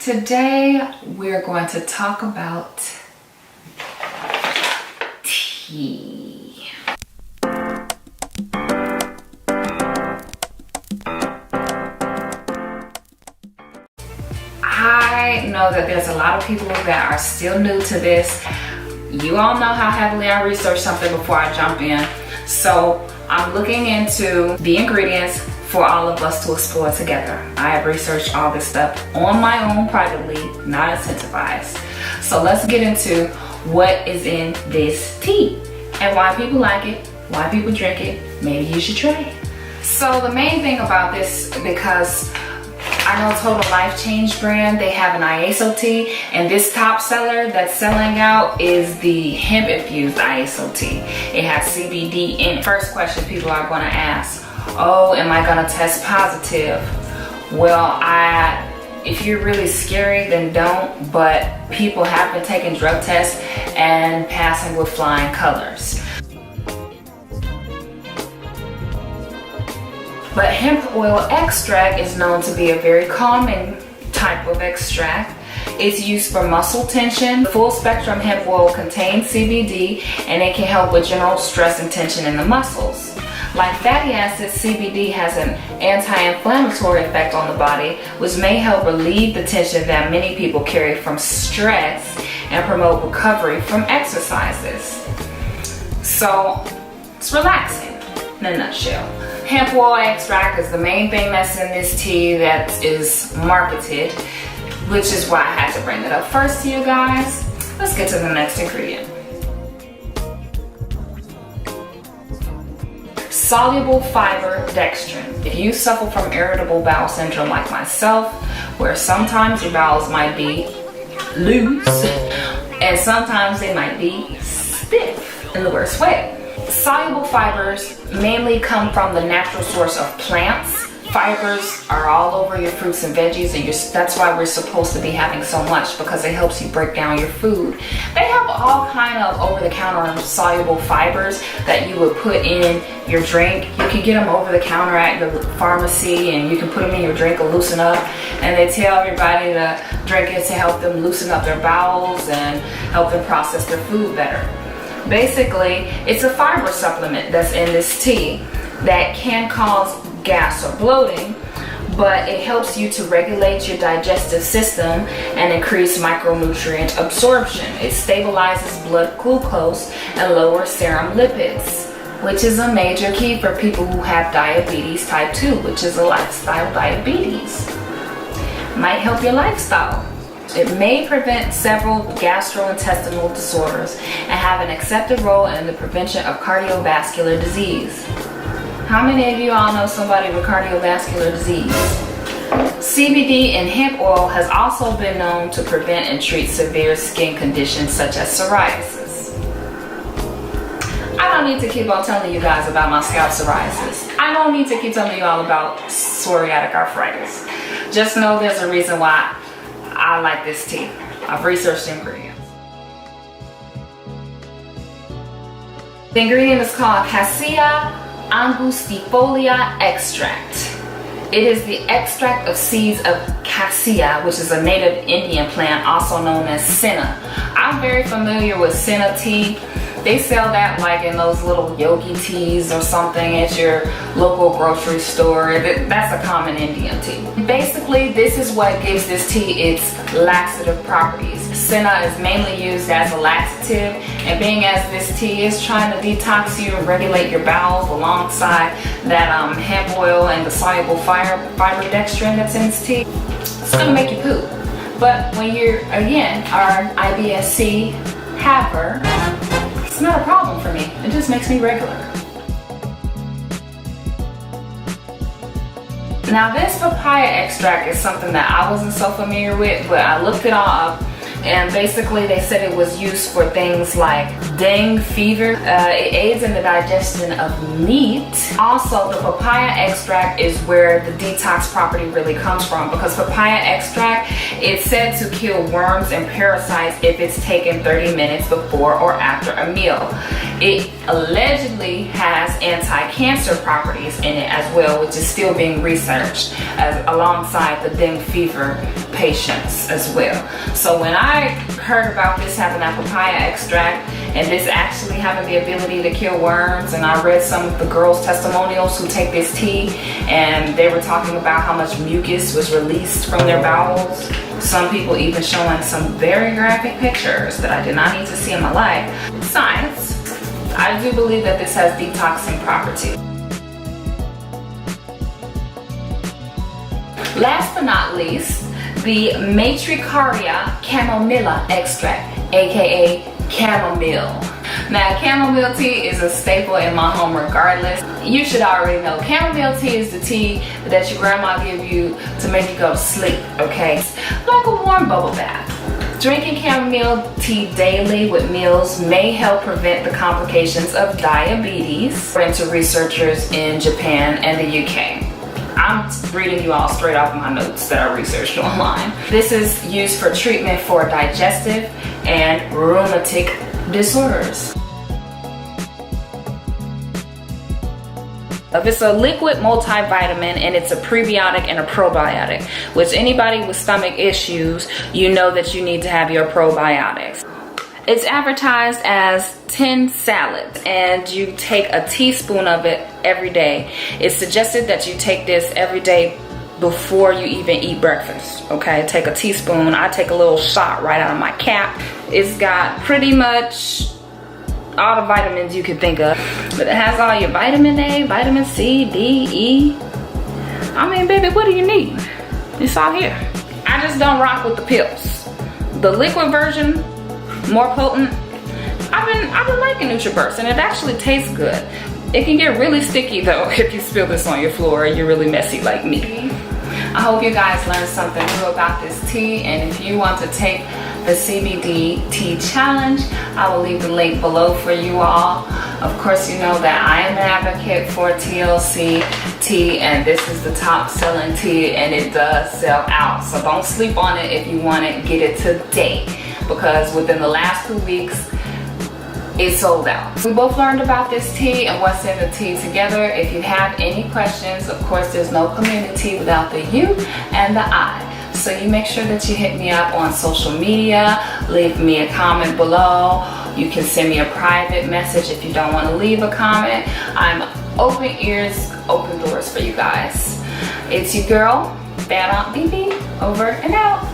Today we're going to talk about tea. I know that there's a lot of people that are still new to this. You all know how heavily I research something before I jump in. So I'm looking into the ingredients for all of us to explore together. I have researched all this stuff on my own privately, not incentivized. So let's get into what is in this tea and why people like it, why people drink it. Maybe you should try it. So the main thing about this, because I know Total Life Change brand, they have an Iaso tea, and this top seller that's selling out is the Hemp-infused Iaso tea. It has CBD in it. First question people are going to ask, oh, am I going to test positive? Well, if you're really scary, then don't, but people have been taking drug tests and passing with flying colors. But hemp oil extract is known to be a very calming type of extract. It's used for muscle tension. Full spectrum hemp oil contains CBD, and it can help with general stress and tension in the muscles. Like fatty acids, CBD has an anti-inflammatory effect on the body, which may help relieve the tension that many people carry from stress and promote recovery from exercises. So it's relaxing in a nutshell. Hemp oil extract is the main thing that's in this tea that is marketed, which is why I had to bring it up first to you guys. Let's get to the next ingredient. Soluble Fiber dextrin. If you suffer from irritable bowel syndrome like myself, where sometimes your bowels might be loose and sometimes they might be stiff in the worst way. Soluble fibers mainly come from the natural source of plants. Fibers are all over your fruits and veggies, and that's why we're supposed to be having so much, because it helps you break down your food. They have all kind of over-the-counter soluble fibers that you would put in your drink. You can get them over the counter at the pharmacy, and you can put them in your drink and loosen up. And they tell everybody to drink it to help them loosen up their bowels and help them process their food better. Basically, it's a fiber supplement that's in this tea that can cause gas or bloating, but it helps you to regulate your digestive system and increase micronutrient absorption. It stabilizes blood glucose and lowers serum lipids, which is a major key for people who have diabetes type 2, which is a lifestyle diabetes. Might help your lifestyle. It may prevent several gastrointestinal disorders and have an accepted role in the prevention of cardiovascular disease. How many of you all know somebody with cardiovascular disease? CBD in hemp oil has also been known to prevent and treat severe skin conditions such as psoriasis. I don't need to keep on telling you guys about my scalp psoriasis. I don't need to keep telling you all about psoriatic arthritis. Just know there's a reason why I like this tea. I've researched the ingredients. The ingredient is called Cassia angustifolia extract. It is the extract of seeds of Cassia, which is a native Indian plant also known as senna. I'm very familiar with senna tea. They sell that like in those little yogi teas or something at your local grocery store. That's a common Indian tea. Basically, this is what gives this tea its laxative properties. Senna is mainly used as a laxative, and being as this tea is trying to detox you and regulate your bowels alongside that hemp oil and the soluble fiber dextrin that's in this tea, it's gonna make you poop. But when you're, again, our IBS-C haver, it's not a problem for me. It just makes me regular. Now this papaya extract is something that I wasn't so familiar with, but I looked it all up. and basically they said it was used for things like dengue fever. It aids in the digestion of meat. Also, the papaya extract is where the detox property really comes from, because papaya extract, it's said to kill worms and parasites if it's taken 30 minutes before or after a meal. It allegedly has anti-cancer properties in it as well, which is still being researched alongside the dengue fever patients as well. So when I heard about this having that papaya extract and this actually having the ability to kill worms, and I read some of the girls' testimonials who take this tea, and they were talking about how much mucus was released from their bowels. Some people even showing some very graphic pictures that I did not need to see in my life. Science. I do believe that this has detoxing properties. Last but not least, the Matricaria chamomilla extract, aka chamomile. Now, chamomile tea is a staple in my home regardless. You should already know chamomile tea is the tea that your grandma give you to make you go to sleep, okay? It's like a warm bubble bath. Drinking chamomile tea daily with meals may help prevent the complications of diabetes, according to researchers in Japan and the UK. I'm reading you all straight off my notes that I researched online. This is used for treatment for digestive and rheumatic disorders. It's a liquid multivitamin, and it's a prebiotic and a probiotic, which anybody with stomach issues, you know that you need to have your probiotics. It's advertised as 10 salads, and you take a teaspoon of it every day. It's suggested that you take this every day before you even eat breakfast, okay? Take a teaspoon. I take a little shot right out of my cap. It's got pretty much all the vitamins you could think of, but it has all your vitamin A, vitamin C, D, E. I mean, baby, what do you need? It's all here. I just don't rock with the pills. The liquid version, more potent. I've been liking NutraBurst, and it actually tastes good. It can get really sticky though if you spill this on your floor and you're really messy like me. I hope you guys learned something new about this tea, and if you want to take the CBD tea challenge, I will leave the link below for you all. Of course, you know that I am an advocate for TLC tea, and this is the top selling tea, and it does sell out. So don't sleep on it. If you want it, get it today, because within the last 2 weeks, it sold out. We both learned about this tea and what's in the tea together. If you have any questions, of course, there's no community without the you and the I. So you make sure that you hit me up on social media, leave me a comment below. You can send me a private message if you don't want to leave a comment. I'm open ears, open doors for you guys. It's your girl, Bad Aunt BB, over and out.